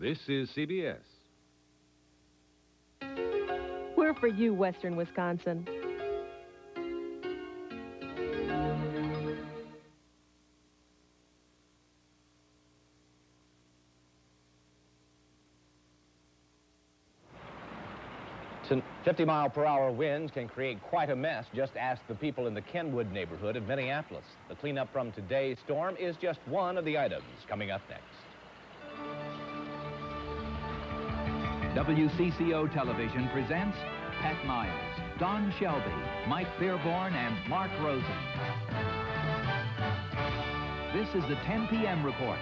This is CBS. We're for you, Western Wisconsin. Some 50-mile-per-hour winds can create quite a mess. Just ask the people in the Kenwood neighborhood of Minneapolis. The cleanup from today's storm is just one of the items coming up next. WCCO Television presents Pat Miles, Don Shelby, Mike Beerborn, and Mark Rosen. This is the 10 p.m. report.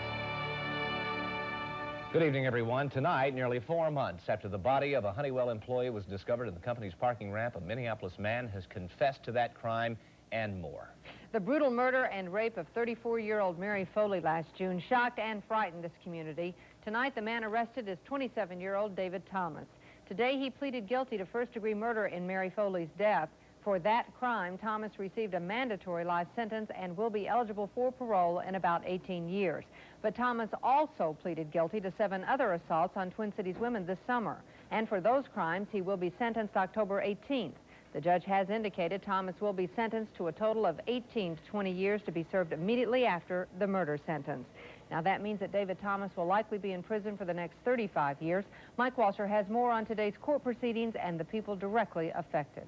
Good evening, everyone. Tonight, nearly 4 months after the body of a Honeywell employee was discovered in the company's parking ramp, a Minneapolis man has confessed to that crime and more. The brutal murder and rape of 34-year-old Mary Foley last June shocked and frightened this community. Tonight, the man arrested is 27-year-old David Thomas. Today, he pleaded guilty to first-degree murder in Mary Foley's death. For that crime, Thomas received a mandatory life sentence and will be eligible for parole in about 18 years. But Thomas also pleaded guilty to 7 other assaults on Twin Cities women this summer. And for those crimes, he will be sentenced October 18th. The judge has indicated Thomas will be sentenced to a total of 18 to 20 years to be served immediately after the murder sentence. Now, that means that David Thomas will likely be in prison for the next 35 years. Mike Walsher has more on today's court proceedings and the people directly affected.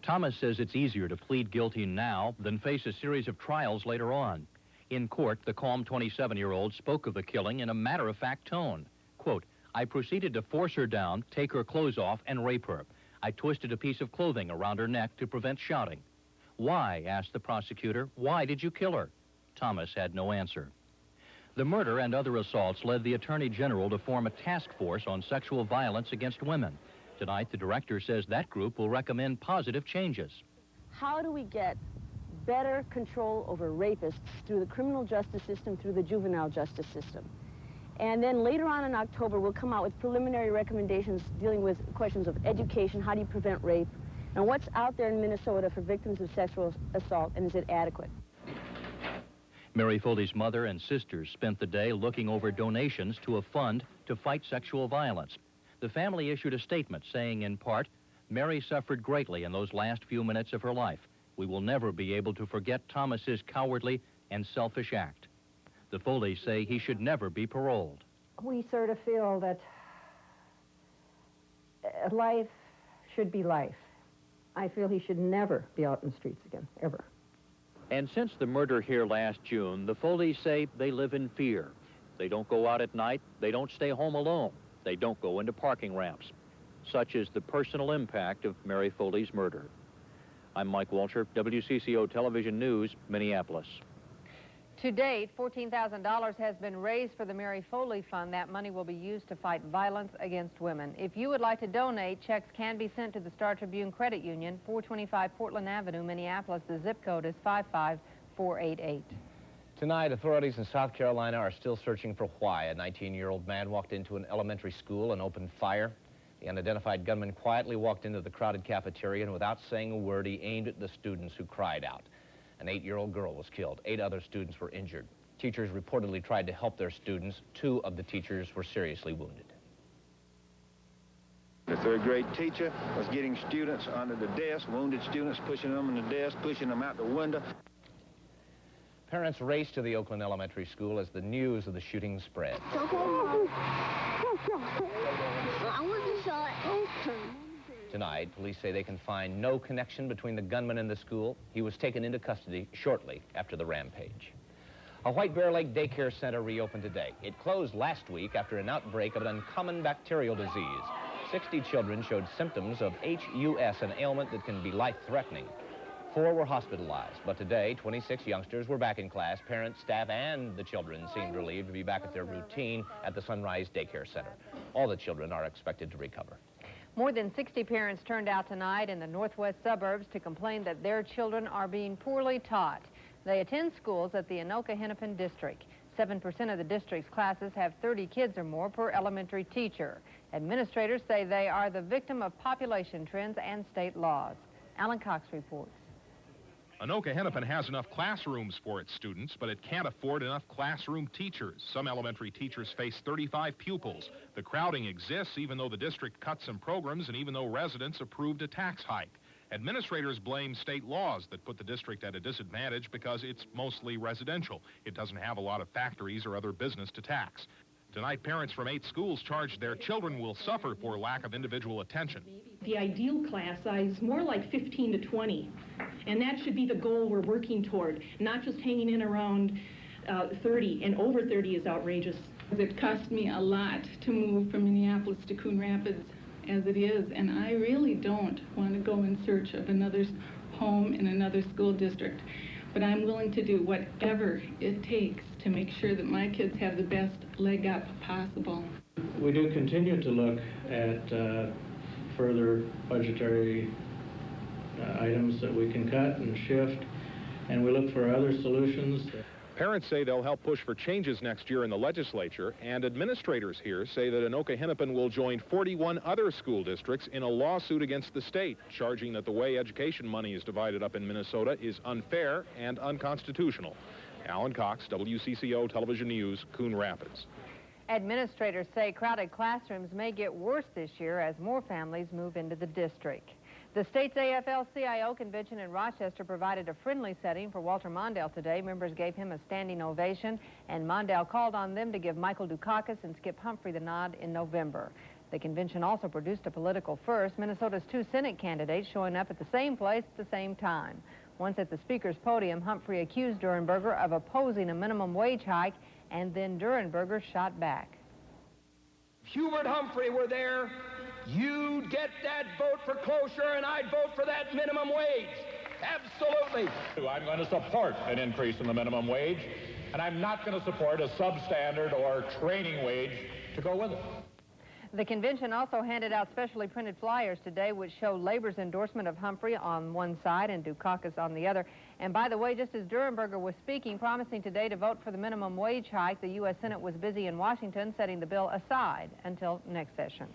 Thomas says it's easier to plead guilty now than face a series of trials later on. In court, the calm 27-year-old spoke of the killing in a matter-of-fact tone. Quote, "I proceeded to force her down, take her clothes off, and rape her. I twisted a piece of clothing around her neck to prevent shouting." "Why?" asked the prosecutor. "Why did you kill her?" Thomas had no answer. The murder and other assaults led the Attorney General to form a task force on sexual violence against women. Tonight, the director says that group will recommend positive changes. How do we get better control over rapists through the criminal justice system, through the juvenile justice system? And then later on in October, we'll come out with preliminary recommendations dealing with questions of education, how do you prevent rape, and what's out there in Minnesota for victims of sexual assault, and is it adequate? Mary Foley's mother and sisters spent the day looking over donations to a fund to fight sexual violence. The family issued a statement saying, in part, "Mary suffered greatly in those last few minutes of her life. We will never be able to forget Thomas's cowardly and selfish act." The Foleys say he should never be paroled. We sort of feel that life should be life. I feel he should never be out in the streets again, ever. And since the murder here last June, the Foleys say they live in fear. They don't go out at night. They don't stay home alone. They don't go into parking ramps. Such is the personal impact of Mary Foley's murder. I'm Mike Walsher, WCCO Television News, Minneapolis. To date, $14,000 has been raised for the Mary Foley Fund. That money will be used to fight violence against women. If you would like to donate, checks can be sent to the Star Tribune Credit Union, 425 Portland Avenue, Minneapolis. The zip code is 55488. Tonight, authorities in South Carolina are still searching for why a 19-year-old man walked into an elementary school and opened fire. The unidentified gunman quietly walked into the crowded cafeteria, and without saying a word, he aimed at the students, who cried out. An 8-year-old girl was killed. 8 other students were injured. Teachers reportedly tried to help their students. 2 of the teachers were seriously wounded. The third-grade teacher was getting students under the desk, wounded students, pushing them in the desk, pushing them out the window. Parents raced to the Oakland Elementary School as the news of the shooting spread. Tonight, police say they can find no connection between the gunman and the school. He was taken into custody shortly after the rampage. A White Bear Lake Daycare Center reopened today. It closed last week after an outbreak of an uncommon bacterial disease. 60 children showed symptoms of HUS, an ailment that can be life-threatening. 4 were hospitalized, but today, 26 youngsters were back in class. Parents, staff, and the children seemed relieved to be back at their routine at the Sunrise Daycare Center. All the children are expected to recover. More than 60 parents turned out tonight in the northwest suburbs to complain that their children are being poorly taught. They attend schools at the Anoka-Hennepin district. 7% of the district's classes have 30 kids or more per elementary teacher. Administrators say they are the victim of population trends and state laws. Alan Cox reports. Anoka-Hennepin has enough classrooms for its students, but it can't afford enough classroom teachers. Some elementary teachers face 35 pupils. The crowding exists even though the district cut some programs and even though residents approved a tax hike. Administrators blame state laws that put the district at a disadvantage because it's mostly residential. It doesn't have a lot of factories or other business to tax. Tonight, parents from 8 schools charge their children will suffer for lack of individual attention. The ideal class size is more like 15 to 20, and that should be the goal we're working toward, not just hanging in around 30, and over 30 is outrageous. It cost me a lot to move from Minneapolis to Coon Rapids as it is, and I really don't want to go in search of another home in another school district. But I'm willing to do whatever it takes to make sure that my kids have the best leg up possible. We do continue to look at further budgetary items that we can cut and shift, and we look for other solutions. Parents say they'll help push for changes next year in the legislature, and administrators here say that Anoka-Hennepin will join 41 other school districts in a lawsuit against the state, charging that the way education money is divided up in Minnesota is unfair and unconstitutional. Alan Cox, WCCO Television News, Coon Rapids. Administrators say crowded classrooms may get worse this year as more families move into the district. The state's AFL-CIO convention in Rochester provided a friendly setting for Walter Mondale today. Members gave him a standing ovation, and Mondale called on them to give Michael Dukakis and Skip Humphrey the nod in November. The convention also produced a political first, Minnesota's 2 Senate candidates showing up at the same place at the same time. Once at the speaker's podium, Humphrey accused Durenberger of opposing a minimum wage hike, and then Durenberger shot back. If Hubert Humphrey were there, you'd get that vote for closure, and I'd vote for that minimum wage. Absolutely. I'm going to support an increase in the minimum wage, and I'm not going to support a substandard or training wage to go with it. The convention also handed out specially printed flyers today which show labor's endorsement of Humphrey on one side and Dukakis on the other. And by the way, just as Durenberger was speaking, promising today to vote for the minimum wage hike, the U.S. Senate was busy in Washington setting the bill aside until next session.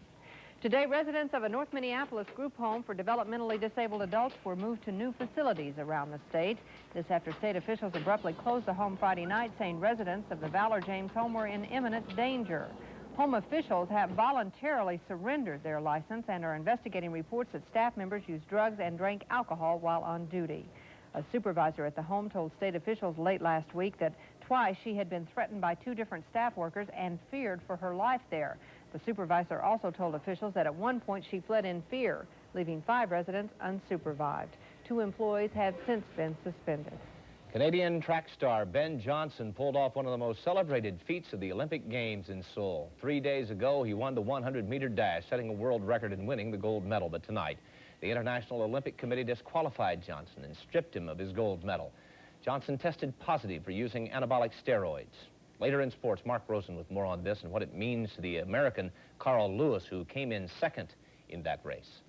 Today, residents of a North Minneapolis group home for developmentally disabled adults were moved to new facilities around the state. This after state officials abruptly closed the home Friday night, saying residents of the Valor James home were in imminent danger. Home officials have voluntarily surrendered their license and are investigating reports that staff members used drugs and drank alcohol while on duty. A supervisor at the home told state officials late last week that twice she had been threatened by 2 different staff workers and feared for her life there. The supervisor also told officials that at one point she fled in fear, leaving 5 residents unsupervised. 2 employees have since been suspended. Canadian track star Ben Johnson pulled off one of the most celebrated feats of the Olympic Games in Seoul. 3 days ago, he won the 100-meter dash, setting a world record and winning the gold medal. But tonight, the International Olympic Committee disqualified Johnson and stripped him of his gold medal. Johnson tested positive for using anabolic steroids. Later in sports, Mark Rosen with more on this and what it means to the American Carl Lewis, who came in second in that race.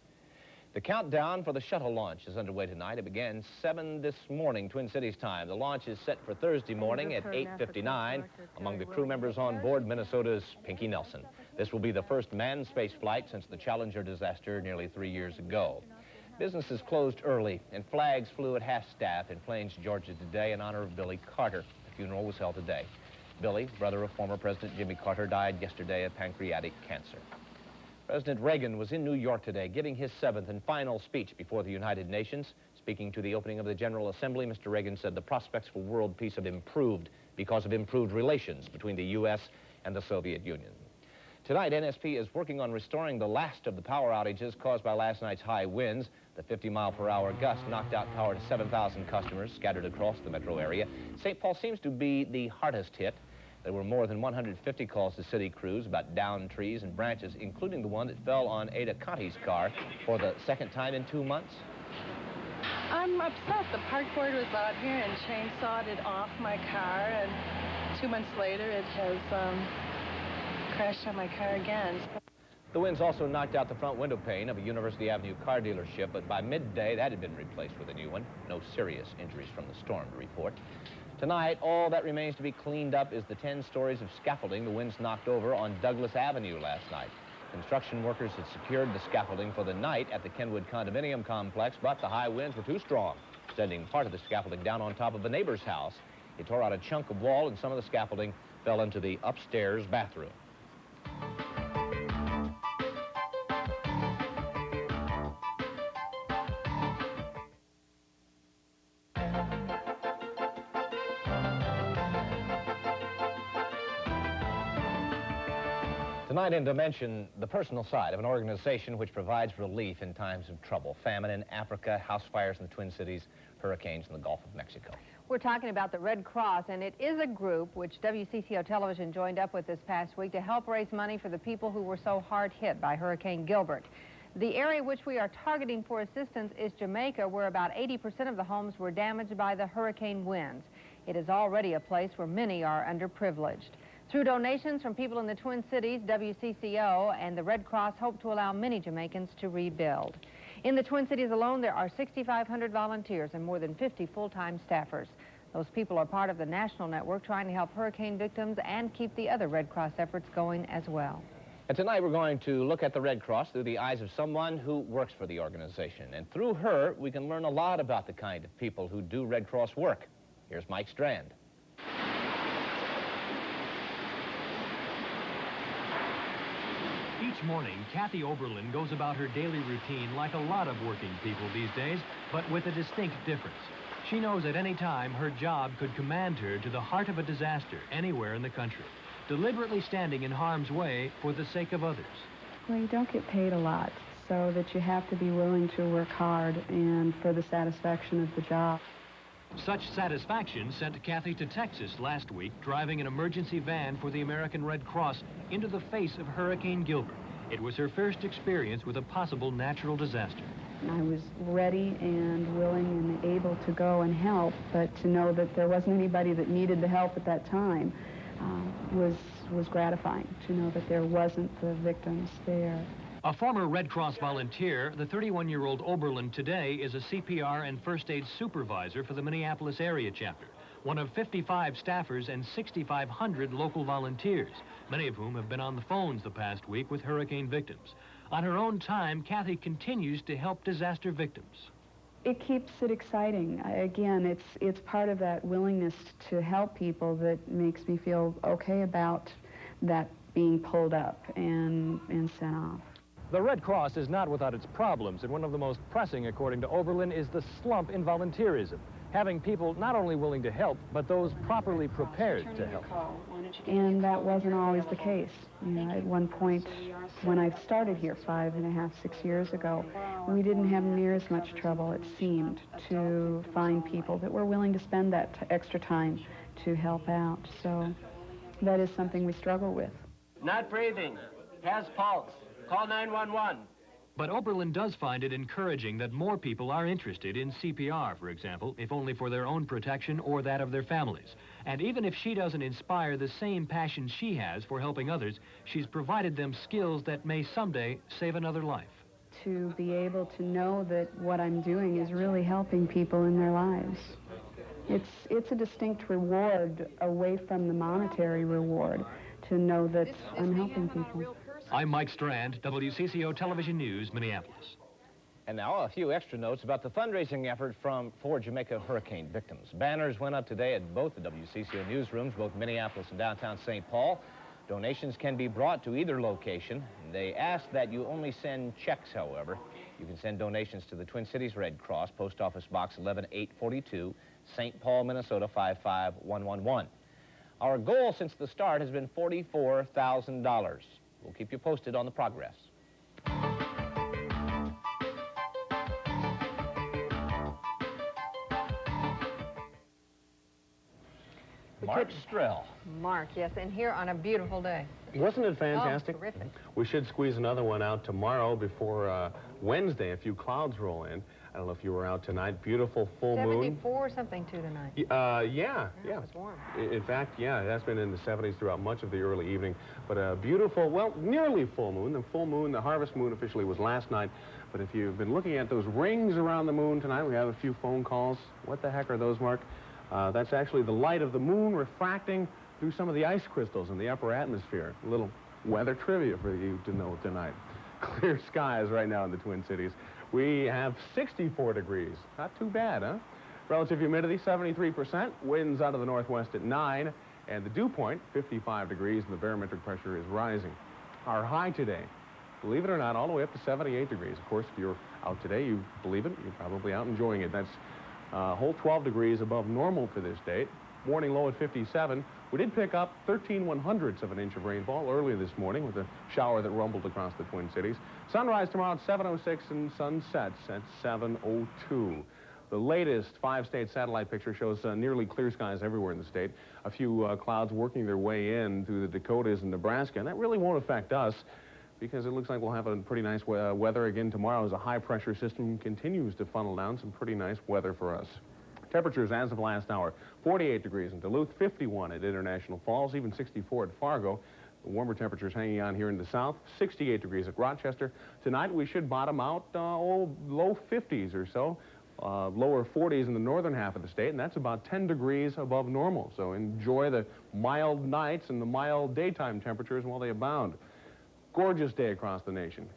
The countdown for the shuttle launch is underway tonight. It began 7 this morning, Twin Cities time. The launch is set for Thursday morning at 8:59. Among the crew members on board, Minnesota's Pinky Nelson. This will be the first manned space flight since the Challenger disaster nearly 3 years ago. Businesses closed early, and flags flew at half-staff in Plains, Georgia today in honor of Billy Carter. The funeral was held today. Billy, brother of former President Jimmy Carter, died yesterday of pancreatic cancer. President Reagan was in New York today giving his 7th and final speech before the United Nations. Speaking to the opening of the General Assembly, Mr. Reagan said the prospects for world peace have improved because of improved relations between the U.S. and the Soviet Union. Tonight, NSP is working on restoring the last of the power outages caused by last night's high winds. The 50-mile-per-hour gust knocked out power to 7,000 customers scattered across the metro area. St. Paul seems to be the hardest hit. There were more than 150 calls to city crews about downed trees and branches, including the one that fell on Ada Conti's car for the 2nd time in 2 months. I'm upset. The park board was out here and chainsawed it off my car, and 2 months later it has crashed on my car again. The winds also knocked out the front window pane of a University Avenue car dealership, but by midday that had been replaced with a new one. No serious injuries from the storm to report. Tonight, all that remains to be cleaned up is the 10 stories of scaffolding the winds knocked over on Douglas Avenue last night. Construction workers had secured the scaffolding for the night at the Kenwood condominium complex, but the high winds were too strong. sending part of the scaffolding down on top of a neighbor's house. It tore out a chunk of wall, and some of the scaffolding fell into the upstairs bathroom. Tonight in Dimension, the personal side of an organization which provides relief in times of trouble. Famine in Africa, house fires in the Twin Cities, hurricanes in the Gulf of Mexico. We're talking about the Red Cross, and it is a group which WCCO Television joined up with this past week to help raise money for the people who were so hard hit by Hurricane Gilbert. The area which we are targeting for assistance is Jamaica, where about 80% of the homes were damaged by the hurricane winds. It is already a place where many are underprivileged. Through donations from people in the Twin Cities, WCCO and the Red Cross hope to allow many Jamaicans to rebuild. In the Twin Cities alone, there are 6,500 volunteers and more than 50 full-time staffers. Those people are part of the national network trying to help hurricane victims and keep the other Red Cross efforts going as well. And tonight we're going to look at the Red Cross through the eyes of someone who works for the organization. And through her, we can learn a lot about the kind of people who do Red Cross work. Here's Mike Strand. Each morning, Kathy Oberlin goes about her daily routine like a lot of working people these days, but with a distinct difference. She knows at any time her job could command her to the heart of a disaster anywhere in the country, deliberately standing in harm's way for the sake of others. Well, you don't get paid a lot, so that you have to be willing to work hard and for the satisfaction of the job. Such satisfaction sent Kathy to Texas last week, driving an emergency van for the American Red Cross into the face of Hurricane Gilbert. It was her first experience with a possible natural disaster. I was ready and willing and able to go and help, but to know that there wasn't anybody that needed the help at that time was gratifying, to know that there wasn't the victims there. A former Red Cross volunteer, the 31-year-old Oberlin today is a CPR and first aid supervisor for the Minneapolis area chapter, one of 55 staffers and 6,500 local volunteers, many of whom have been on the phones the past week with hurricane victims. On her own time, Kathy continues to help disaster victims. It keeps it exciting. Again, it's part of that willingness to help people that makes me feel okay about that being pulled up and sent off. The Red Cross is not without its problems, and one of the most pressing, according to Oberlin, is the slump in volunteerism. Having people not only willing to help, but those properly prepared to help. And that wasn't always the case. You know, at one point, when I started here 5.5, 6 years ago, we didn't have near as much trouble, it seemed, to find people that were willing to spend that extra time to help out. So that is something we struggle with. Not breathing. Has pulse. Call 911. But Oberlin does find it encouraging that more people are interested in CPR, for example, if only for their own protection or that of their families. And even if she doesn't inspire the same passion she has for helping others, she's provided them skills that may someday save another life. To be able to know that what I'm doing is really helping people in their lives. It's a distinct reward away from the monetary reward to know that I'm helping people. I'm Mike Strand, WCCO Television News, Minneapolis. And now a few extra notes about the fundraising effort for Jamaica hurricane victims. Banners went up today at both the WCCO newsrooms, both Minneapolis and downtown St. Paul. Donations can be brought to either location. They ask that you only send checks, however. You can send donations to the Twin Cities Red Cross, Post Office Box 11842, St. Paul, Minnesota 55111. Our goal since the start has been $44,000. We'll keep you posted on the progress. Mark Strell. Mark, yes, and here on a beautiful day. Wasn't it fantastic? Oh, terrific. We should squeeze another one out tomorrow before Wednesday. A few clouds roll in. I don't know if you were out tonight. Beautiful full moon. 74 something too tonight. Yeah. It was warm. In fact, yeah, it has been in the 70s throughout much of the early evening. But a beautiful, well, nearly full moon. The full moon, the harvest moon officially was last night. But if you've been looking at those rings around the moon tonight, we have a few phone calls. What the heck are those, Mark? That's actually the light of the moon refracting through some of the ice crystals in the upper atmosphere. A little weather trivia for you to know tonight. Clear skies right now in the Twin Cities. We have 64 degrees. Not too bad, huh? Relative humidity, 73%. Winds out of the northwest at 9. And the dew point, 55 degrees, and the barometric pressure is rising. Our high today, believe it or not, all the way up to 78 degrees. Of course, if you're out today, you believe it, you're probably out enjoying it. That's a whole 12 degrees above normal for this date. Morning low at 57. We did pick up 13/100ths of an inch of rainfall earlier this morning with a shower that rumbled across the Twin Cities. Sunrise tomorrow at 7:06 and sun sets at 7:02. The latest 5-state satellite picture shows nearly clear skies everywhere in the state. A few clouds working their way in through the Dakotas and Nebraska, and that really won't affect us because it looks like we'll have a pretty nice weather again tomorrow as a high-pressure system continues to funnel down some pretty nice weather for us. Temperatures as of last hour, 48 degrees in Duluth, 51 at International Falls, even 64 at Fargo. The warmer temperatures hanging on here in the south, 68 degrees at Rochester. Tonight we should bottom out low 50s or so. Lower 40s in the northern half of the state, and that's about 10 degrees above normal. So enjoy the mild nights and the mild daytime temperatures while they abound. Gorgeous day across the nation.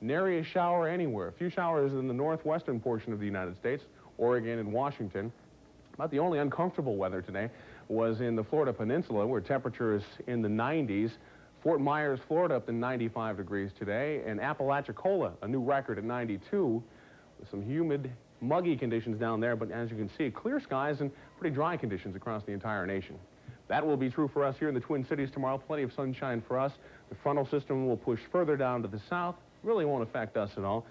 Nary a shower anywhere. A few showers in the northwestern portion of the United States, Oregon and Washington. About the only uncomfortable weather today was in the Florida Peninsula, where temperatures in the 90s. Fort Myers, Florida, up to 95 degrees today, and Apalachicola, a new record at 92, with some humid, muggy conditions down there, but as you can see, clear skies and pretty dry conditions across the entire nation. That will be true for us here in the Twin Cities tomorrow. Plenty of sunshine for us. The frontal system will push further down to the south. Really won't affect us at all.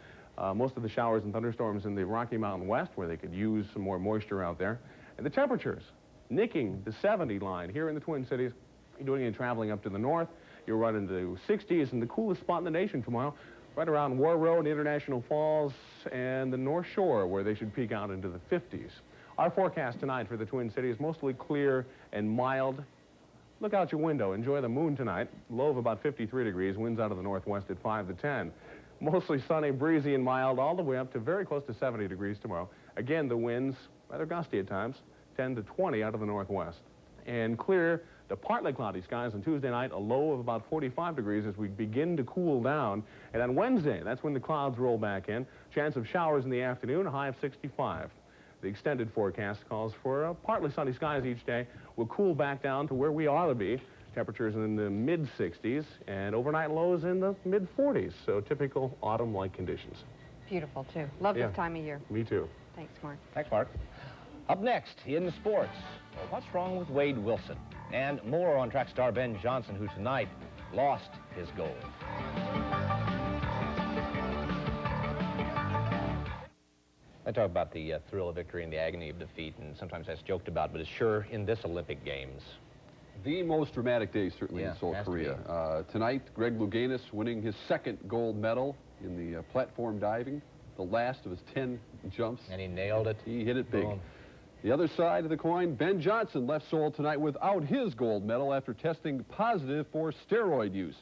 Most of the showers and thunderstorms in the Rocky Mountain West, where they could use some more moisture out there. And the temperatures nicking the 70 line here in the Twin Cities. You're doing any traveling up to the north, you're running to 60s, and the coolest spot in the nation tomorrow, right around War Road, International Falls, and the North Shore, where they should peak out into the 50s. Our forecast tonight for the Twin Cities, mostly clear and mild. Look out your window. Enjoy the moon tonight. Low of about 53 degrees. Winds out of the northwest at 5 to 10. Mostly sunny, breezy, and mild all the way up to very close to 70 degrees tomorrow. Again, the winds, rather gusty at times, 10 to 20 out of the northwest. And clear to partly cloudy skies on Tuesday night, a low of about 45 degrees as we begin to cool down. And on Wednesday, that's when the clouds roll back in. Chance of showers in the afternoon, a high of 65. The extended forecast calls for partly sunny skies each day. We'll cool back down to where we ought to be. Temperatures in the mid-60s and overnight lows in the mid-40s. So typical autumn-like conditions. Beautiful, too. Love this time of year. Me too. Thanks, Mark. Thanks, Mark. Up next, in sports, what's wrong with Wade Wilson? And more on track star Ben Johnson, who tonight lost his gold. I talk about the thrill of victory and the agony of defeat, and sometimes that's joked about, but it's sure in this Olympic Games. The most dramatic day, certainly, in Seoul, Korea. Tonight, Greg Louganis winning his second gold medal in the platform diving, the last of his 10 jumps. And he nailed it. He hit it big. Boom. The other side of the coin, Ben Johnson left Seoul tonight without his gold medal after testing positive for steroid use.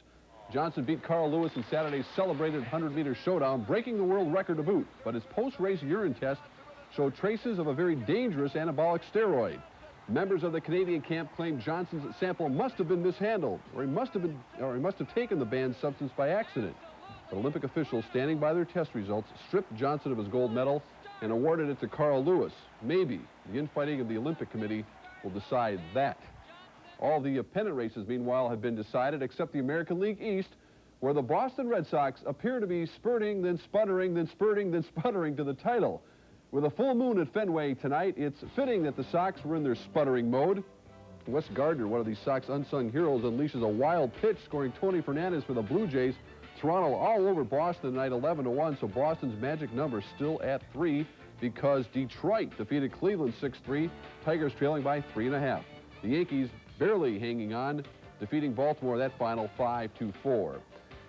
Johnson beat Carl Lewis in Saturday's celebrated 100-meter showdown, breaking the world record to boot. But his post-race urine test showed traces of a very dangerous anabolic steroid. Members of the Canadian camp claim Johnson's sample must have been mishandled, or he must have taken the banned substance by accident. But Olympic officials standing by their test results stripped Johnson of his gold medal and awarded it to Carl Lewis. Maybe the infighting of the Olympic Committee will decide that. All the pennant races, meanwhile, have been decided except the American League East, where the Boston Red Sox appear to be spurting, then sputtering, then spurting, then sputtering to the title. With a full moon at Fenway tonight, it's fitting that the Sox were in their sputtering mode. Wes Gardner, one of these Sox unsung heroes, unleashes a wild pitch, scoring Tony Fernandez for the Blue Jays. Toronto all over Boston tonight, 11-1, so Boston's magic number still at 3 because Detroit defeated Cleveland 6-3, Tigers trailing by 3.5. The Yankees barely hanging on, defeating Baltimore that final 5-4.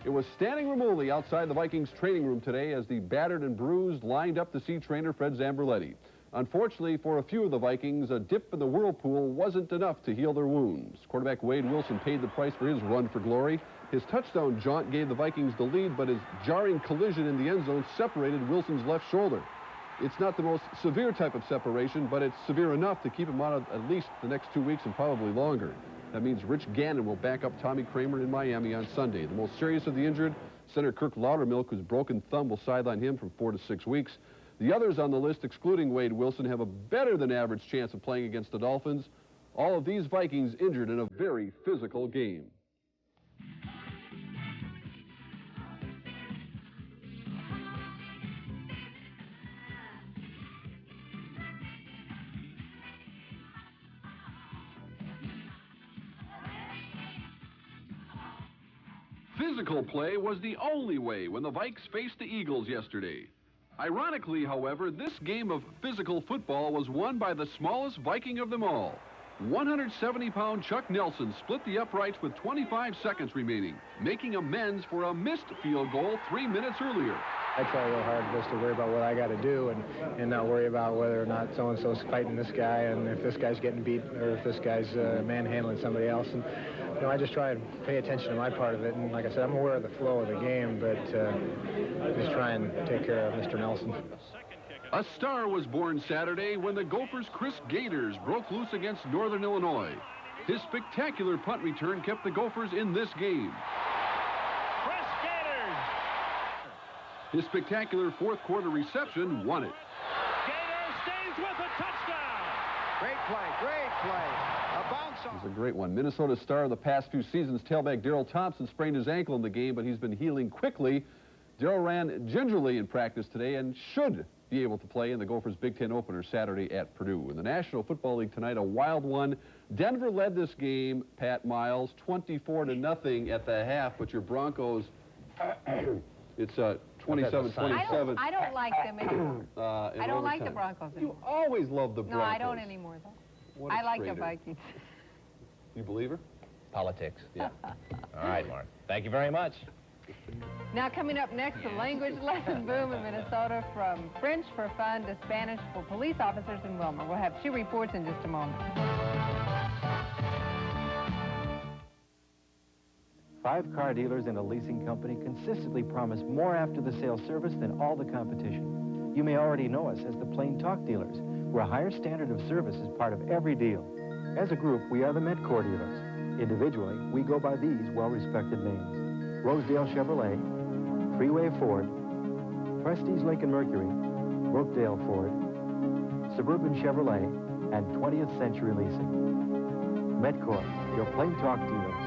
It was standing room only outside the Vikings training room today as the battered and bruised lined up to see trainer Fred Zamberletti. Unfortunately for a few of the Vikings, a dip in the whirlpool wasn't enough to heal their wounds. Quarterback Wade Wilson paid the price for his run for glory. His touchdown jaunt gave the Vikings the lead, but his jarring collision in the end zone separated Wilson's left shoulder. It's not the most severe type of separation, but it's severe enough to keep him out of at least the next 2 weeks and probably longer. That means Rich Gannon will back up Tommy Kramer in Miami on Sunday. The most serious of the injured, center Kirk Loudermilk, whose broken thumb will sideline him from 4 to 6 weeks. The others on the list, excluding Wade Wilson, have a better than average chance of playing against the Dolphins. All of these Vikings injured in a very physical game. Physical play was the only way when the Vikes faced the Eagles yesterday. Ironically, however, this game of physical football was won by the smallest Viking of them all. 170-pound Chuck Nelson split the uprights with 25 seconds remaining, making amends for a missed field goal 3 minutes earlier. I try real hard just to worry about what I got to do and not worry about whether or not so-and-so's fighting this guy and if this guy's getting beat or if this guy's manhandling somebody else. And, you know, I just try and pay attention to my part of it. And like I said, I'm aware of the flow of the game, but just try and take care of Mr. Nelson. A star was born Saturday when the Gophers' Chris Gators broke loose against Northern Illinois. His spectacular punt return kept the Gophers in this game. His spectacular fourth quarter reception won it. Gator stays with a touchdown. Great play, great play. A bounce off. It was a great one. Minnesota's star of the past few seasons, tailback Darrell Thompson, sprained his ankle in the game, but he's been healing quickly. Darrell ran gingerly in practice today and should be able to play in the Gophers' Big Ten opener Saturday at Purdue. In the National Football League tonight, a wild one. Denver led this game, Pat Miles, 24-0 at the half, but your Broncos, it's 27-27. I don't like them anymore. I don't like the Broncos anymore. You always loved the Broncos. No, I don't anymore, though. I like the Vikings. You believe her? Politics. Yeah. All right, Mark. Thank you very much. Now, coming up next, the language lesson boom in Minnesota, from French for fun to Spanish for police officers in Willmar. We'll have 2 reports in just a moment. 5 car dealers and a leasing company consistently promise more after-the-sale service than all the competition. You may already know us as the Plain Talk Dealers, where a higher standard of service is part of every deal. As a group, we are the Medcore dealers. Individually, we go by these well-respected names: Rosedale Chevrolet, Freeway Ford, Prestige Lincoln Mercury, Brookdale Ford, Suburban Chevrolet, and 20th Century Leasing. Medcore, your Plain Talk dealers.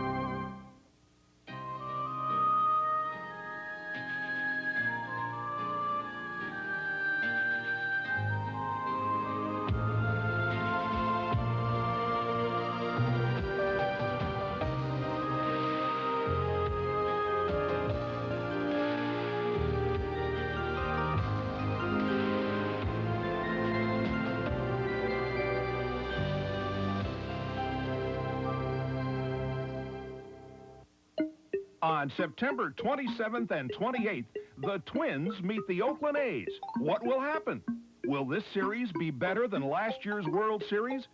On September 27th and 28th, the Twins meet the Oakland A's. What will happen? Will this series be better than last year's World Series?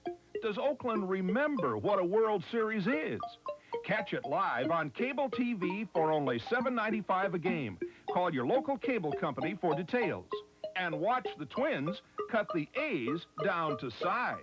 Does Oakland remember what a World Series is? Catch it live on cable TV for only $7.95 a game. Call your local cable company for details. And watch the Twins cut the A's down to size.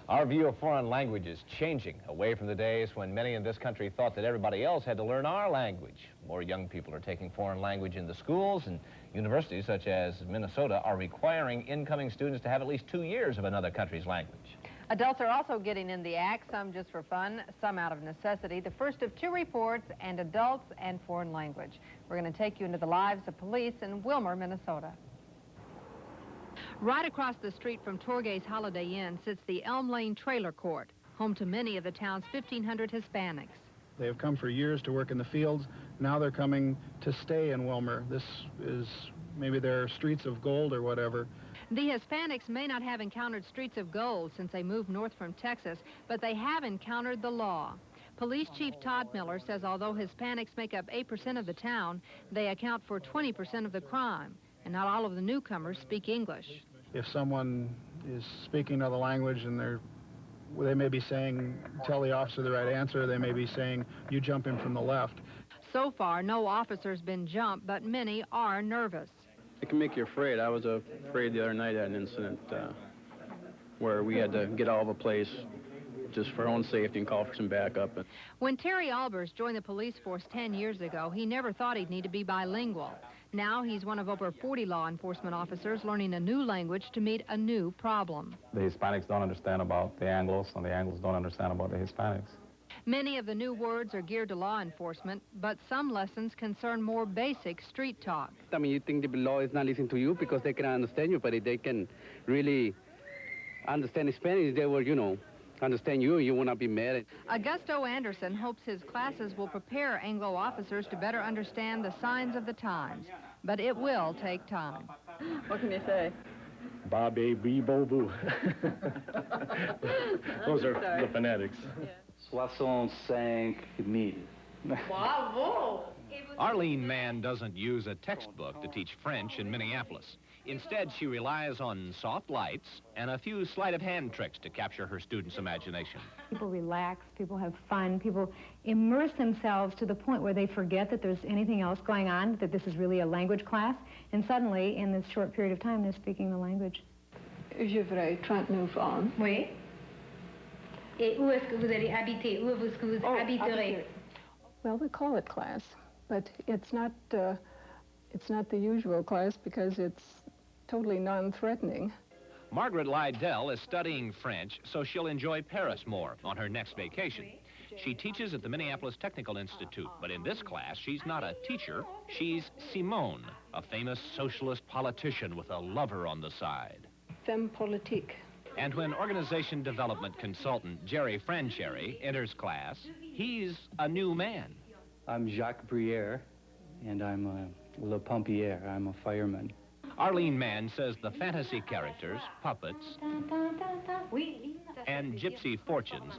Our view of foreign language is changing away from the days when many in this country thought that everybody else had to learn our language. More young people are taking foreign language in the schools, and universities such as Minnesota are requiring incoming students to have at least 2 years of another country's language. Adults are also getting in the act, some just for fun, some out of necessity. The first of 2 reports, and adults and foreign language. We're going to take you into the lives of police in Willmar, Minnesota. Right across the street from Torgay's Holiday Inn sits the Elm Lane Trailer Court, home to many of the town's 1,500 Hispanics. They have come for years to work in the fields. Now they're coming to stay in Willmar. This is maybe their streets of gold or whatever. The Hispanics may not have encountered streets of gold since they moved north from Texas, but they have encountered the law. Police Chief Todd Miller says although Hispanics make up 8% of the town, they account for 20% of the crime. And not all of the newcomers speak English. If someone is speaking another language and they may be saying, tell the officer the right answer, they may be saying, you jump in from the left. So far, no officer's been jumped, but many are nervous. It can make you afraid. I was afraid the other night at an incident where we had to get out of a place just for our own safety and call for some backup. When Terry Albers joined the police force 10 years ago, he never thought he'd need to be bilingual. Now he's one of over 40 law enforcement officers learning a new language to meet a new problem. The Hispanics don't understand about the Anglos, and the Anglos don't understand about the Hispanics. Many of the new words are geared to law enforcement, but some lessons concern more basic street talk. I mean, you think the law is not listening to you because they can understand you, but if they can really understand Spanish, they will, you know, understand you, you will not be mad. Augusto Anderson hopes his classes will prepare Anglo officers to better understand the signs of the times, but it will take time. What can you say? Babe, bee, bo, boo. Those are the phonetics. 65 000. Bravo! Arlene Mann doesn't use a textbook to teach French in Minneapolis. Instead, she relies on soft lights and a few sleight of hand tricks to capture her students' imagination. People relax, people have fun, people immerse themselves to the point where they forget that there's anything else going on, that this is really a language class, and suddenly, in this short period of time, they're speaking the language. Je voudrais 39 ans. Oui. Et où est-ce que vous allez habiter? Où est-ce que vous habiterez? Well, we call it class, but it's not the usual class because it's totally non-threatening. Margaret Lydell is studying French, so she'll enjoy Paris more on her next vacation. She teaches at the Minneapolis Technical Institute, but in this class, she's not a teacher. She's Simone, a famous socialist politician with a lover on the side. Femme politique. And when organization development consultant Jerry Francheri enters class, he's a new man. I'm Jacques Briere, and I'm Le Pompier. I'm a fireman. Arlene Mann says the fantasy characters, puppets, and gypsy fortunes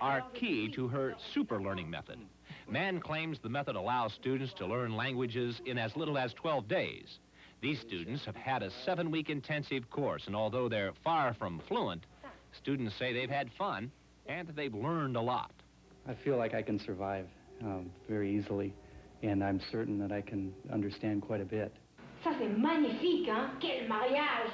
are key to her super learning method. Mann claims the method allows students to learn languages in as little as 12 days. These students have had a 7-week intensive course, and although they're far from fluent, students say they've had fun and they've learned a lot. I feel like I can survive very easily, and I'm certain that I can understand quite a bit. Ça c'est magnifique, hein? Quel mariage!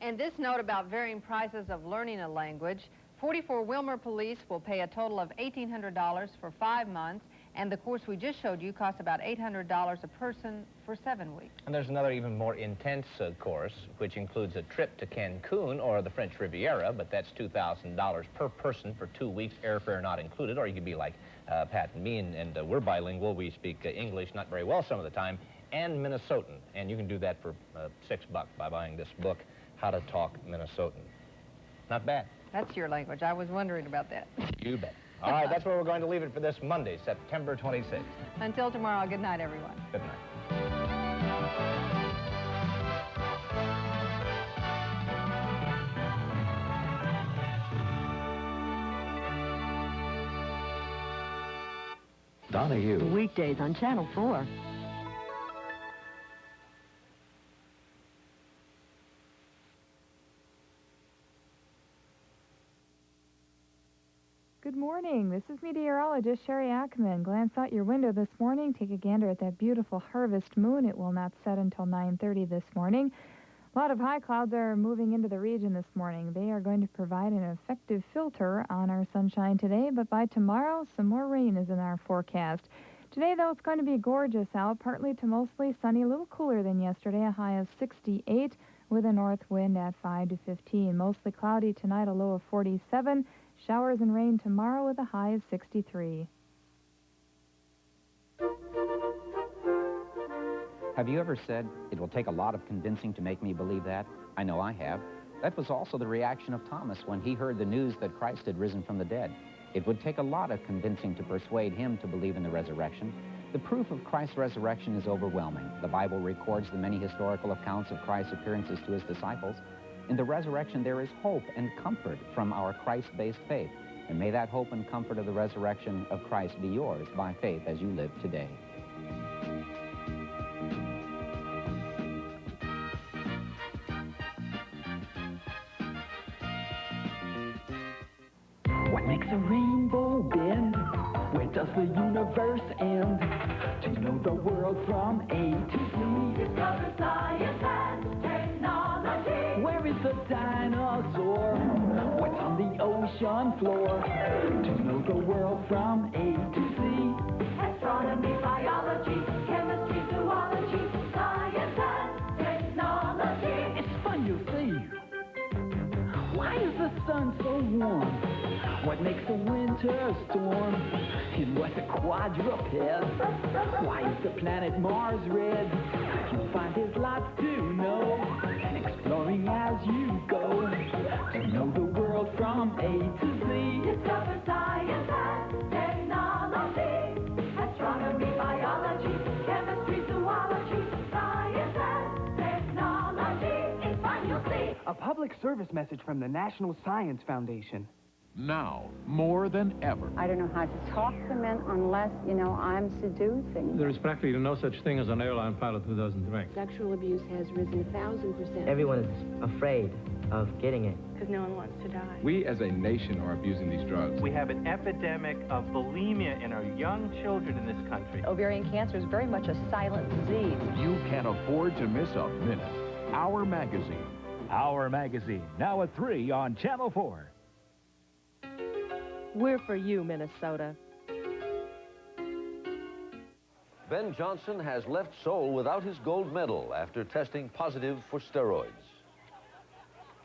And this note about varying prices of learning a language, 44 Willmar police will pay a total of $1,800 for 5 months, and the course we just showed you costs about $800 a person for 7 weeks. And there's another even more intense course, which includes a trip to Cancun or the French Riviera, but that's $2,000 per person for 2 weeks, airfare not included, or you could be like Pat and me, and we're bilingual. We speak English not very well some of the time, and Minnesotan, and you can do that for $6 by buying this book, How to Talk Minnesotan. Not bad. That's your language. I was wondering about that. You bet. All right, that's where we're going to leave it for this Monday, September 26th. Until tomorrow, good night, everyone. Good night. Donahue. Weekdays on Channel 4. Good morning. This is meteorologist Sherry Ackerman. Glance out your window this morning. Take a gander at that beautiful harvest moon. It will not set until 9:30 this morning. A lot of high clouds are moving into the region this morning. They are going to provide an effective filter on our sunshine today, but by tomorrow, some more rain is in our forecast. Today, though, it's going to be gorgeous out, partly to mostly sunny, a little cooler than yesterday, a high of 68 with a north wind at 5 to 15. Mostly cloudy tonight, a low of 47. Showers and rain tomorrow with a high of 63. Have you ever said, it will take a lot of convincing to make me believe that? I know I have. That was also the reaction of Thomas when he heard the news that Christ had risen from the dead. It would take a lot of convincing to persuade him to believe in the resurrection. The proof of Christ's resurrection is overwhelming. The Bible records the many historical accounts of Christ's appearances to his disciples. In the resurrection, there is hope and comfort from our Christ-based faith. And may that hope and comfort of the resurrection of Christ be yours by faith as you live today. What makes a rainbow bend? Where does the universe end? To know the world from A to Z. Discover science and technology. dinosaur. What's on the ocean floor? To know the world from A to Z. Astronomy, biology, chemistry, zoology, science and technology. It's fun, you see. Why is the sun so warm? What makes a winter storm? And what's a quadruped? Why is the planet Mars red? You'll find there's lots to know, exploring as you go. To know the world from A to Z. Discover science and technology. Astronomy, biology, chemistry, zoology, science and technology. It's fun, you'll see. A public service message from the National Science Foundation. Now, more than ever. I don't know how to talk to men unless, you know, I'm seducing. There is practically no such thing as an airline pilot who doesn't drink. Sexual abuse has risen 1,000%. Everyone is afraid of getting it. Because no one wants to die. We as a nation are abusing these drugs. We have an epidemic of bulimia in our young children in this country. Ovarian cancer is very much a silent disease. You can't afford to miss a minute. Our Magazine. Our Magazine, now at 3 on Channel 4. We're for you, Minnesota. Ben Johnson has left Seoul without his gold medal after testing positive for steroids.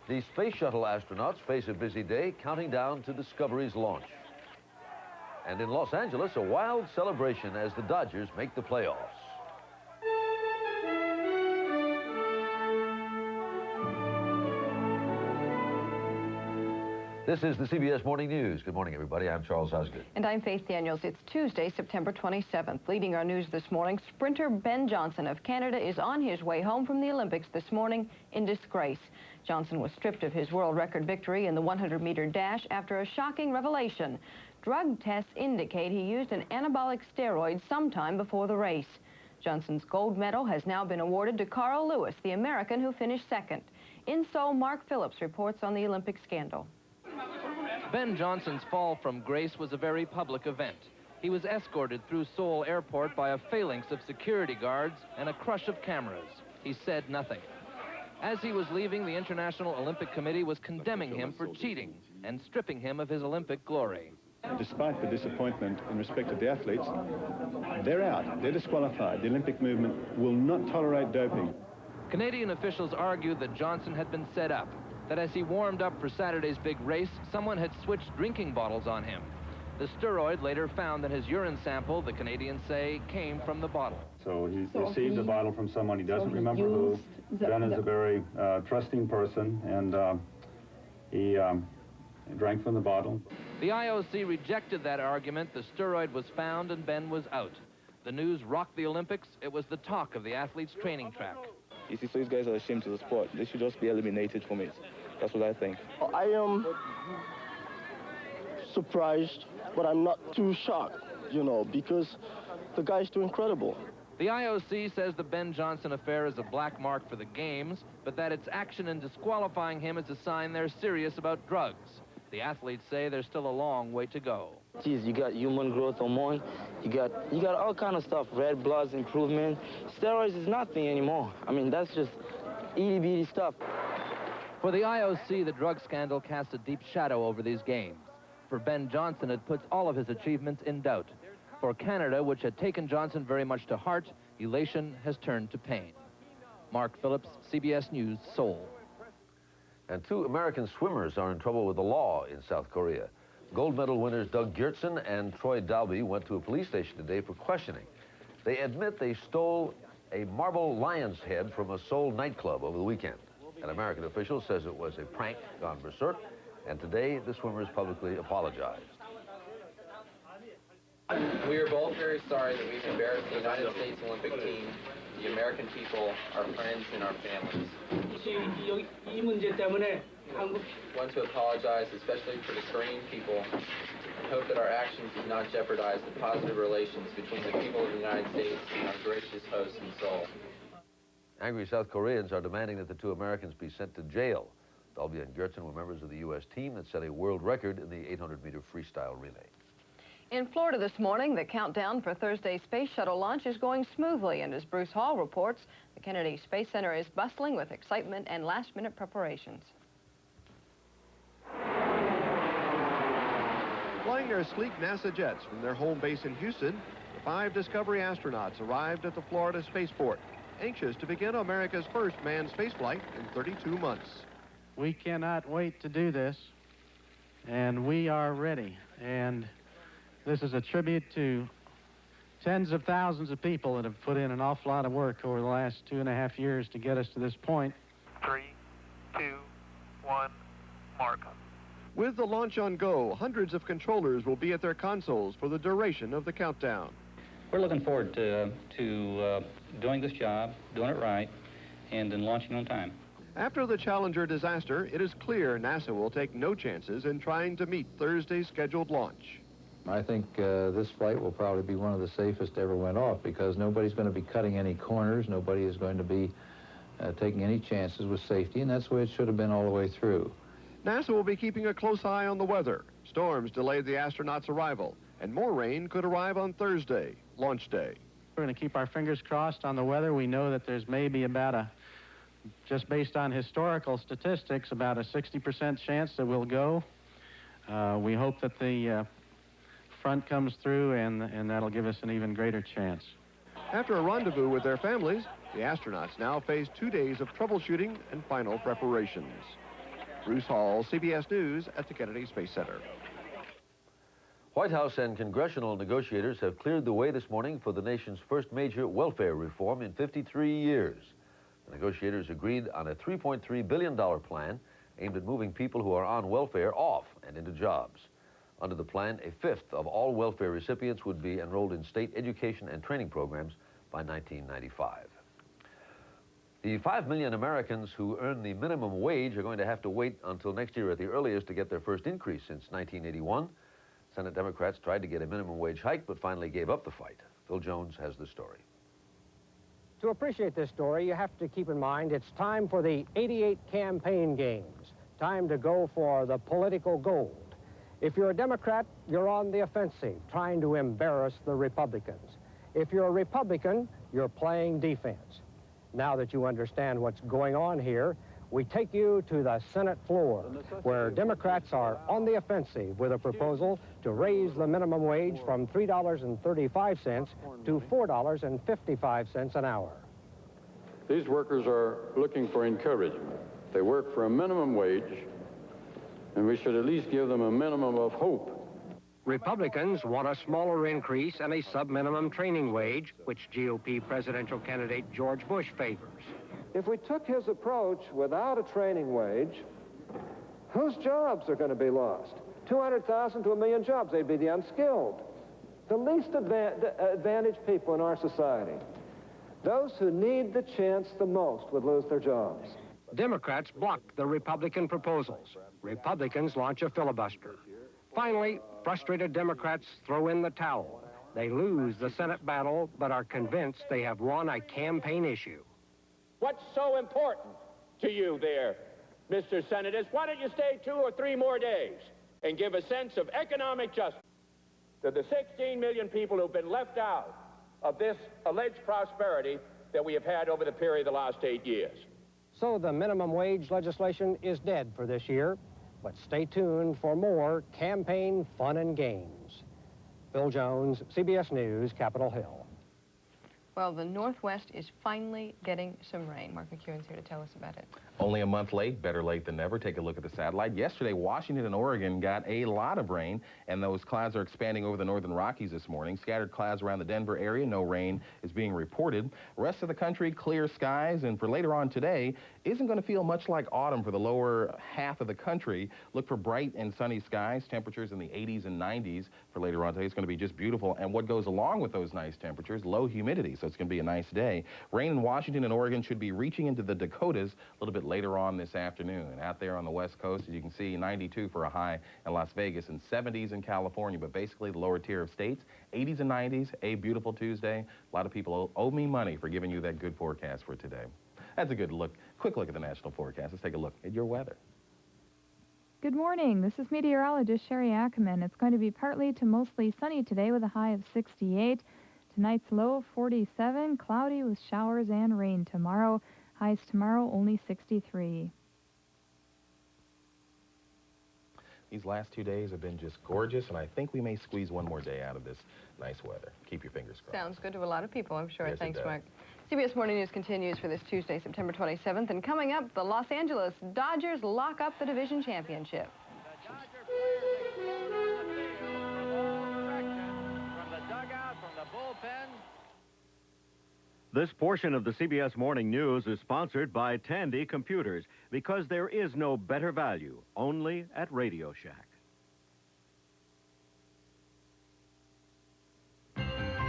The Space Shuttle astronauts face a busy day counting down to Discovery's launch. And in Los Angeles, a wild celebration as the Dodgers make the playoffs. This is the CBS Morning News. Good morning, everybody. I'm Charles Osgood. And I'm Faith Daniels. It's Tuesday, September 27th. Leading our news this morning, sprinter Ben Johnson of Canada is on his way home from the Olympics this morning in disgrace. Johnson was stripped of his world record victory in the 100-meter dash after a shocking revelation. Drug tests indicate he used an anabolic steroid sometime before the race. Johnson's gold medal has now been awarded to Carl Lewis, the American who finished second. In Seoul, Mark Phillips reports on the Olympic scandal. Ben Johnson's fall from grace was a very public event. He was escorted through Seoul Airport by a phalanx of security guards and a crush of cameras. He said nothing. As he was leaving, the International Olympic Committee was condemning him for cheating and stripping him of his Olympic glory. Despite the disappointment in respect to the athletes, they're out. They're disqualified. The Olympic movement will not tolerate doping. Canadian officials argued that Johnson had been set up, that as he warmed up for Saturday's big race, someone had switched drinking bottles on him. The steroid later found in his urine sample, the Canadians say, came from the bottle. So he received the bottle from someone he doesn't remember who. Ben is a very trusting person, and he drank from the bottle. The IOC rejected that argument. The steroid was found and Ben was out. The news rocked the Olympics. It was the talk of the athletes' training track. You see, so these guys are ashamed to the sport. They should just be eliminated from it. That's what I think. I am surprised, but I'm not too shocked, you know, because the guy's too incredible. The IOC says the Ben Johnson affair is a black mark for the games, but that its action in disqualifying him is a sign they're serious about drugs. The athletes say there's still a long way to go. Geez, you got human growth hormone, you got all kind of stuff, red blood improvement. Steroids is nothing anymore. I mean, that's just itty-bitty stuff. For the IOC, the drug scandal casts a deep shadow over these games. For Ben Johnson, it puts all of his achievements in doubt. For Canada, which had taken Johnson very much to heart, elation has turned to pain. Mark Phillips, CBS News, Seoul. And 2 American swimmers are in trouble with the law in South Korea. Gold medal winners Doug Geertsen and Troy Dalby went to a police station today for questioning. They admit they stole a marble lion's head from a Seoul nightclub over the weekend. An American official says it was a prank gone berserk, and today the swimmers publicly apologized. We are both very sorry that we've embarrassed the United States Olympic team, the American people, our friends, and our families. I want to apologize, especially for the Korean people, and hope that our actions do not jeopardize the positive relations between the people of the United States and our gracious host in Seoul. Angry South Koreans are demanding that the 2 Americans be sent to jail. Dalby and Geertsen were members of the U.S. team that set a world record in the 800-meter freestyle relay. In Florida this morning, the countdown for Thursday's Space Shuttle launch is going smoothly, and as Bruce Hall reports, the Kennedy Space Center is bustling with excitement and last-minute preparations. Flying their sleek NASA jets from their home base in Houston, the 5 Discovery astronauts arrived at the Florida spaceport, anxious to begin America's first manned spaceflight in 32 months. We cannot wait to do this, and we are ready. And this is a tribute to tens of thousands of people that have put in an awful lot of work over the last 2.5 years to get us to this point. 3, 2, 1, mark. With the launch on go, hundreds of controllers will be at their consoles for the duration of the countdown. We're looking forward to doing this job, doing it right, and then launching on time. After the Challenger disaster, it is clear NASA will take no chances in trying to meet Thursday's scheduled launch. I think this flight will probably be one of the safest ever went off because nobody's going to be cutting any corners, nobody is going to be taking any chances with safety, and that's the way it should have been all the way through. NASA will be keeping a close eye on the weather. Storms delayed the astronauts' arrival, and more rain could arrive on Thursday, launch day. We're going to keep our fingers crossed on the weather. We know that there's maybe about just based on historical statistics, about a 60% chance that we'll go. We hope that the front comes through, and that'll give us an even greater chance. After a rendezvous with their families, the astronauts now face 2 days of troubleshooting and final preparations. Bruce Hall, CBS News at the Kennedy Space Center. White House and congressional negotiators have cleared the way this morning for the nation's first major welfare reform in 53 years. The negotiators agreed on a $3.3 billion plan aimed at moving people who are on welfare off and into jobs. Under the plan, a fifth of all welfare recipients would be enrolled in state education and training programs by 1995. The 5 million Americans who earn the minimum wage are going to have to wait until next year at the earliest to get their first increase since 1981. Senate Democrats tried to get a minimum wage hike, but finally gave up the fight. Phil Jones has the story. To appreciate this story, you have to keep in mind it's time for the '88 campaign games. Time to go for the political gold. If you're a Democrat, you're on the offensive, trying to embarrass the Republicans. If you're a Republican, you're playing defense. Now that you understand what's going on here, we take you to the Senate floor, where Democrats are on the offensive with a proposal to raise the minimum wage from $3.35 to $4.55 an hour. These workers are looking for encouragement. They work for a minimum wage, and we should at least give them a minimum of hope. Republicans want a smaller increase and a sub-minimum training wage, which GOP presidential candidate George Bush favors. If we took his approach without a training wage, whose jobs are going to be lost? 200,000 to 1 million jobs. They'd be the unskilled, the least advantaged people in our society. Those who need the chance the most would lose their jobs. Democrats block the Republican proposals. Republicans launch a filibuster. Finally, frustrated Democrats throw in the towel. They lose the Senate battle, but are convinced they have won a campaign issue. What's so important to you there, Mr. Senators? Why don't you stay 2 or 3 more days and give a sense of economic justice to the 16 million people who've been left out of this alleged prosperity that we have had over the period of the last 8 years? So the minimum wage legislation is dead for this year, but stay tuned for more campaign fun and games. Phil Jones, CBS News, Capitol Hill. Well, the Northwest is finally getting some rain. Mark McEwen's here to tell us about it. Only a month late, better late than never. Take a look at the satellite. Yesterday, Washington and Oregon got a lot of rain, and those clouds are expanding over the northern Rockies this morning. Scattered clouds around the Denver area. No rain is being reported. Rest of the country, clear skies, and for later on today, isn't going to feel much like autumn for the lower half of the country. Look for bright and sunny skies, temperatures in the 80s and 90s for later on today. It's going to be just beautiful, and what goes along with those nice temperatures, low humidity, so it's going to be a nice day. Rain in Washington and Oregon should be reaching into the Dakotas a little bit later on this afternoon. Out there on the West Coast, as you can see, 92 for a high in Las Vegas and 70s in California, but basically the lower tier of states, 80s and 90s, a beautiful Tuesday. A lot of people owe me money for giving you that good forecast for today. That's a good look. Quick look at the national forecast. Let's take a look at your weather. Good morning. This is meteorologist Sherry Ackerman. It's going to be partly to mostly sunny today with a high of 68. Tonight's low of 47, cloudy with showers and rain tomorrow. Highs tomorrow only 63. Rockies last 2 days have been just gorgeous, and I think we may squeeze one more day out of this nice weather. Keep your fingers crossed. Sounds good to a lot of people, I'm sure. Yes, Thanks, it does. Mark. CBS Morning News continues for this Tuesday, September 27th. And coming up, the Los Angeles Dodgers lock up the division championship. From the dugout, from the bullpen. This portion of the CBS Morning News is sponsored by Tandy Computers, because there is no better value, only at Radio Shack.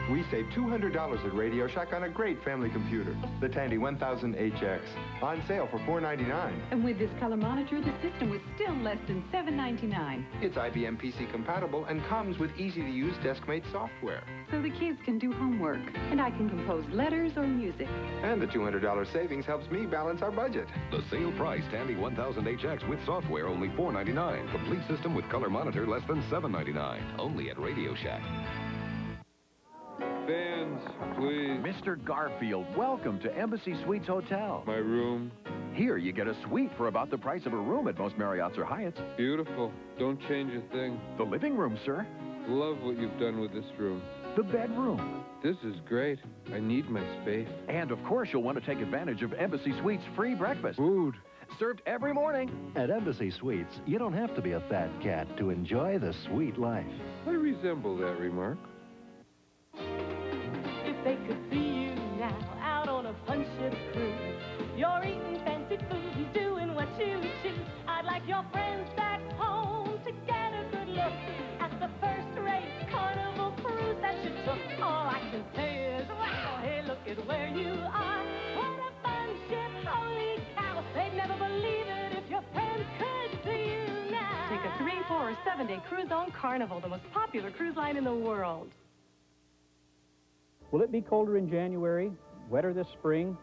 We save $200 at Radio Shack on a great family computer, the Tandy 1000HX, on sale for $499. And with this color monitor, the system was still less than $799. It's IBM PC compatible and comes with easy-to-use DeskMate software. So the kids can do homework, and I can compose letters or music. And the $200 savings helps me balance our budget. The sale price Tandy 1000HX with software only $499. Complete system with color monitor less than $799. Only at Radio Shack. Fans, please. Mr. Garfield, welcome to Embassy Suites Hotel. My room. Here you get a suite for about the price of a room at most Marriotts or Hyatts. Beautiful. Don't change a thing. The living room, sir. Love what you've done with this room. The bedroom. This is great. I need my space. And of course you'll want to take advantage of Embassy Suites' free breakfast. Food. Served every morning. At Embassy Suites, you don't have to be a fat cat to enjoy the sweet life. I resemble that remark. If they could see you now out on a punch-up cruise, you're eating fancy food and doing what you choose. I'd like your friends back home to get a good look at the first-rate Carnival cruise that you took. All I can say is, wow, hey, look at where you are. What a fun ship, holy cow. They'd never believe it if your friends could see you now. Take a 3, 4, or 7-day cruise on Carnival, the most popular cruise line in the world. Will it be colder in January, wetter this spring,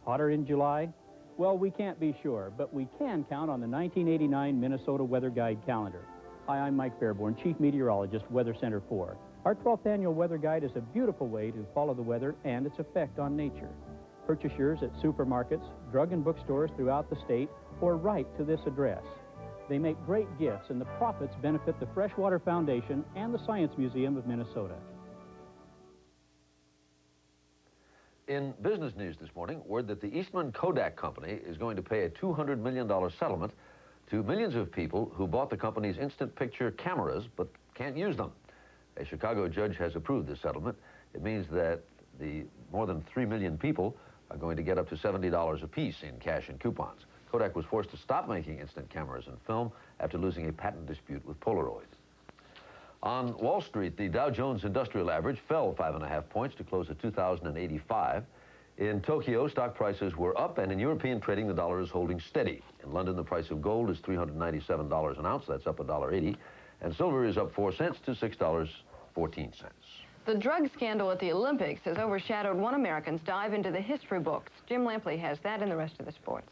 hotter in July? Well, we can't be sure, but we can count on the 1989 Minnesota Weather Guide calendar. Hi, I'm Mike Fairborn, Chief Meteorologist, Weather Center 4. Our 12th annual weather guide is a beautiful way to follow the weather and its effect on nature. Purchase yours at supermarkets, drug and bookstores throughout the state, or write to this address. They make great gifts, and the profits benefit the Freshwater Foundation and the Science Museum of Minnesota. In business news this morning, word that the Eastman Kodak Company is going to pay a $200 million settlement to millions of people who bought the company's instant picture cameras but can't use them. A Chicago judge has approved this settlement. It means that the more than 3 million people are going to get up to $70 apiece in cash and coupons. Kodak was forced to stop making instant cameras and film after losing a patent dispute with Polaroid. On Wall Street, the Dow Jones Industrial Average fell 5.5 points to close at 2,085. In Tokyo, stock prices were up, and in European trading, the dollar is holding steady. In London, the price of gold is $397 an ounce. That's up $1.80. And silver is up 4 cents to $6.14. The drug scandal at the Olympics has overshadowed one American's dive into the history books. Jim Lampley has that and the rest of the sports.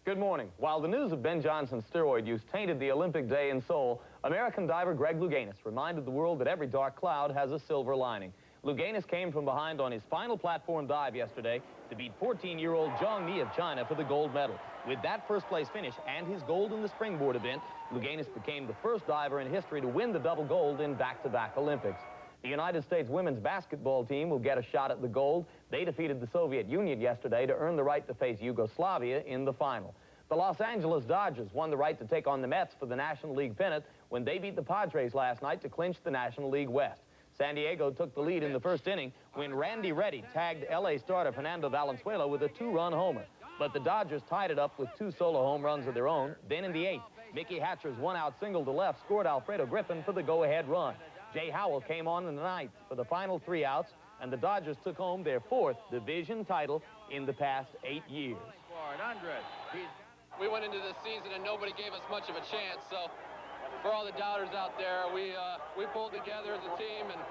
Good morning. While the news of Ben Johnson's steroid use tainted the Olympic day in Seoul, American diver Greg Louganis reminded the world that every dark cloud has a silver lining. Louganis came from behind on his final platform dive yesterday to beat 14-year-old Zhang Mi of China for the gold medal. With that first-place finish and his gold in the springboard event, Louganis became the first diver in history to win the double gold in back-to-back Olympics. The United States women's basketball team will get a shot at the gold. They defeated the Soviet Union yesterday to earn the right to face Yugoslavia in the final. The Los Angeles Dodgers won the right to take on the Mets for the National League pennant when they beat the Padres last night to clinch the National League West. San Diego took the lead in the first inning when Randy Reddy tagged L.A. starter Fernando Valenzuela with a 2-run homer. But the Dodgers tied it up with 2 solo home runs of their own. Then in the 8th, Mickey Hatcher's 1-out single to left scored Alfredo Griffin for the go-ahead run. Jay Howell came on in the 9th for the final 3 outs, and the Dodgers took home their 4th division title in the past 8 years. We went into this season and nobody gave us much of a chance, so for all the doubters out there, we pulled together as a team, and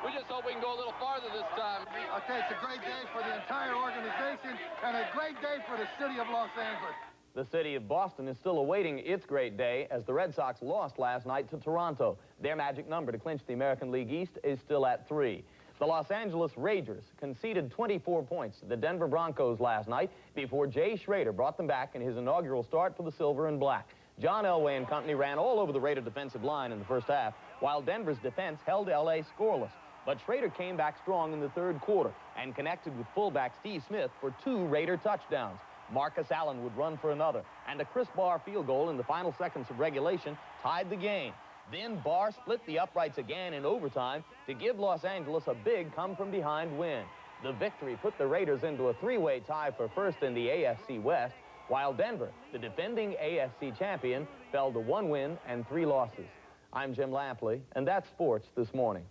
we just hope we can go a little farther this time. Okay, it's a great day for the entire organization and a great day for the city of Los Angeles. The city of Boston is still awaiting its great day as the Red Sox lost last night to Toronto. Their magic number to clinch the American League East is still at 3. The Los Angeles Rangers conceded 24 points to the Denver Broncos last night before Jay Schrader brought them back in his inaugural start for the Silver and Black. John Elway and company ran all over the Raider defensive line in the first half, while Denver's defense held L.A. scoreless. But Schrader came back strong in the third quarter and connected with fullback Steve Smith for 2 Raider touchdowns. Marcus Allen would run for another, and a Chris Barr field goal in the final seconds of regulation tied the game. Then Barr split the uprights again in overtime to give Los Angeles a big come-from-behind win. The victory put the Raiders into a 3-way tie for first in the AFC West, while Denver, the defending AFC champion, fell to 1 win and 3 losses. I'm Jim Lampley, and that's sports this morning.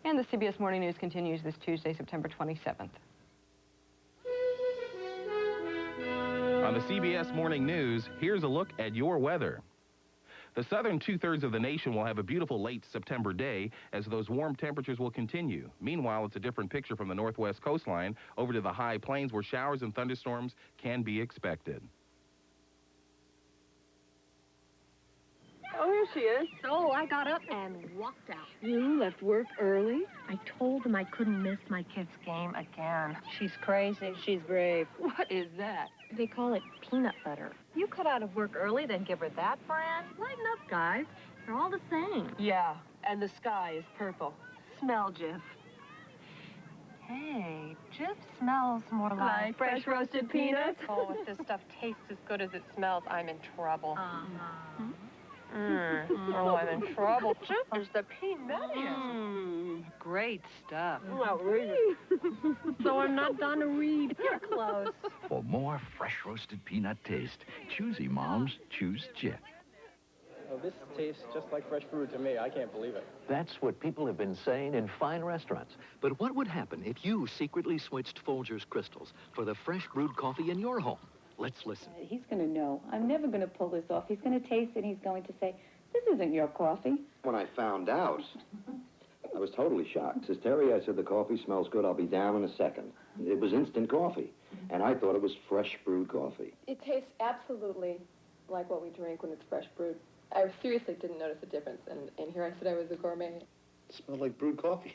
And the CBS Morning News continues this Tuesday, September 27th. On the CBS Morning News, here's a look at your weather. The southern 2/3 of the nation will have a beautiful late September day as those warm temperatures will continue. Meanwhile, it's a different picture from the northwest coastline over to the high plains where showers and thunderstorms can be expected. Oh, here she is. So I got up and walked out. You left work early? I told them I couldn't miss my kid's game again. She's crazy. She's brave. What is that? They call it peanut butter. You cut out of work early, then give her that brand? Lighten up, guys. They're all the same. Yeah, and the sky is purple. Smell, Jif. Hey, Jif smells more like fresh roasted peanuts. Oh, if this stuff tastes as good as it smells, I'm in trouble. Oh, I'm in trouble. Jif, there's the peanut. Great stuff. Outrageous. So I'm not done to read. You're close. For more fresh roasted peanut taste, choosy moms choose Jif. Well, this tastes just like fresh brewed to me. I can't believe it. That's what people have been saying in fine restaurants. But what would happen if you secretly switched Folgers Crystals for the fresh brewed coffee in your home? Let's listen. He's going to know. I'm never going to pull this off. He's going to taste it and he's going to say, this isn't your coffee. When I found out, I was totally shocked. Says, Terry, I said, the coffee smells good. I'll be down in a second. It was instant coffee, and I thought it was fresh brewed coffee. It tastes absolutely like what we drink when it's fresh brewed. I seriously didn't notice a difference, and here I said I was a gourmet. It smelled like brewed coffee.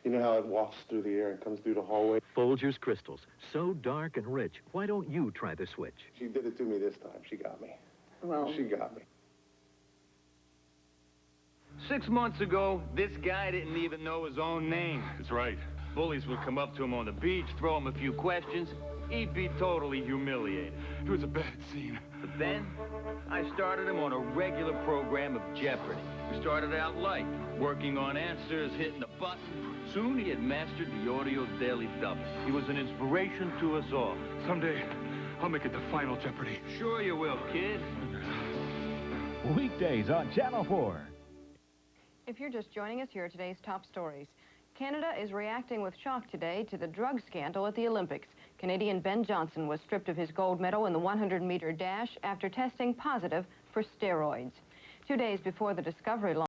You know how it wafts through the air and comes through the hallway? Folgers Crystals, so dark and rich. Why don't you try the switch? She did it to me this time. She got me. Well, she got me. 6 months ago, this guy didn't even know his own name. That's right. Bullies would come up to him on the beach, throw him a few questions. He'd be totally humiliated. It was a bad scene. But then, I started him on a regular program of Jeopardy. We started out light, working on answers, hitting the button. Soon he had mastered the audio daily double. He was an inspiration to us all. Someday, I'll make it the final Jeopardy. Sure you will, kid. Weekdays on Channel 4. If you're just joining us, here are today's top stories. Canada is reacting with shock today to the drug scandal at the Olympics. Canadian Ben Johnson was stripped of his gold medal in the 100-meter dash after testing positive for steroids. 2 days before the Discovery launch,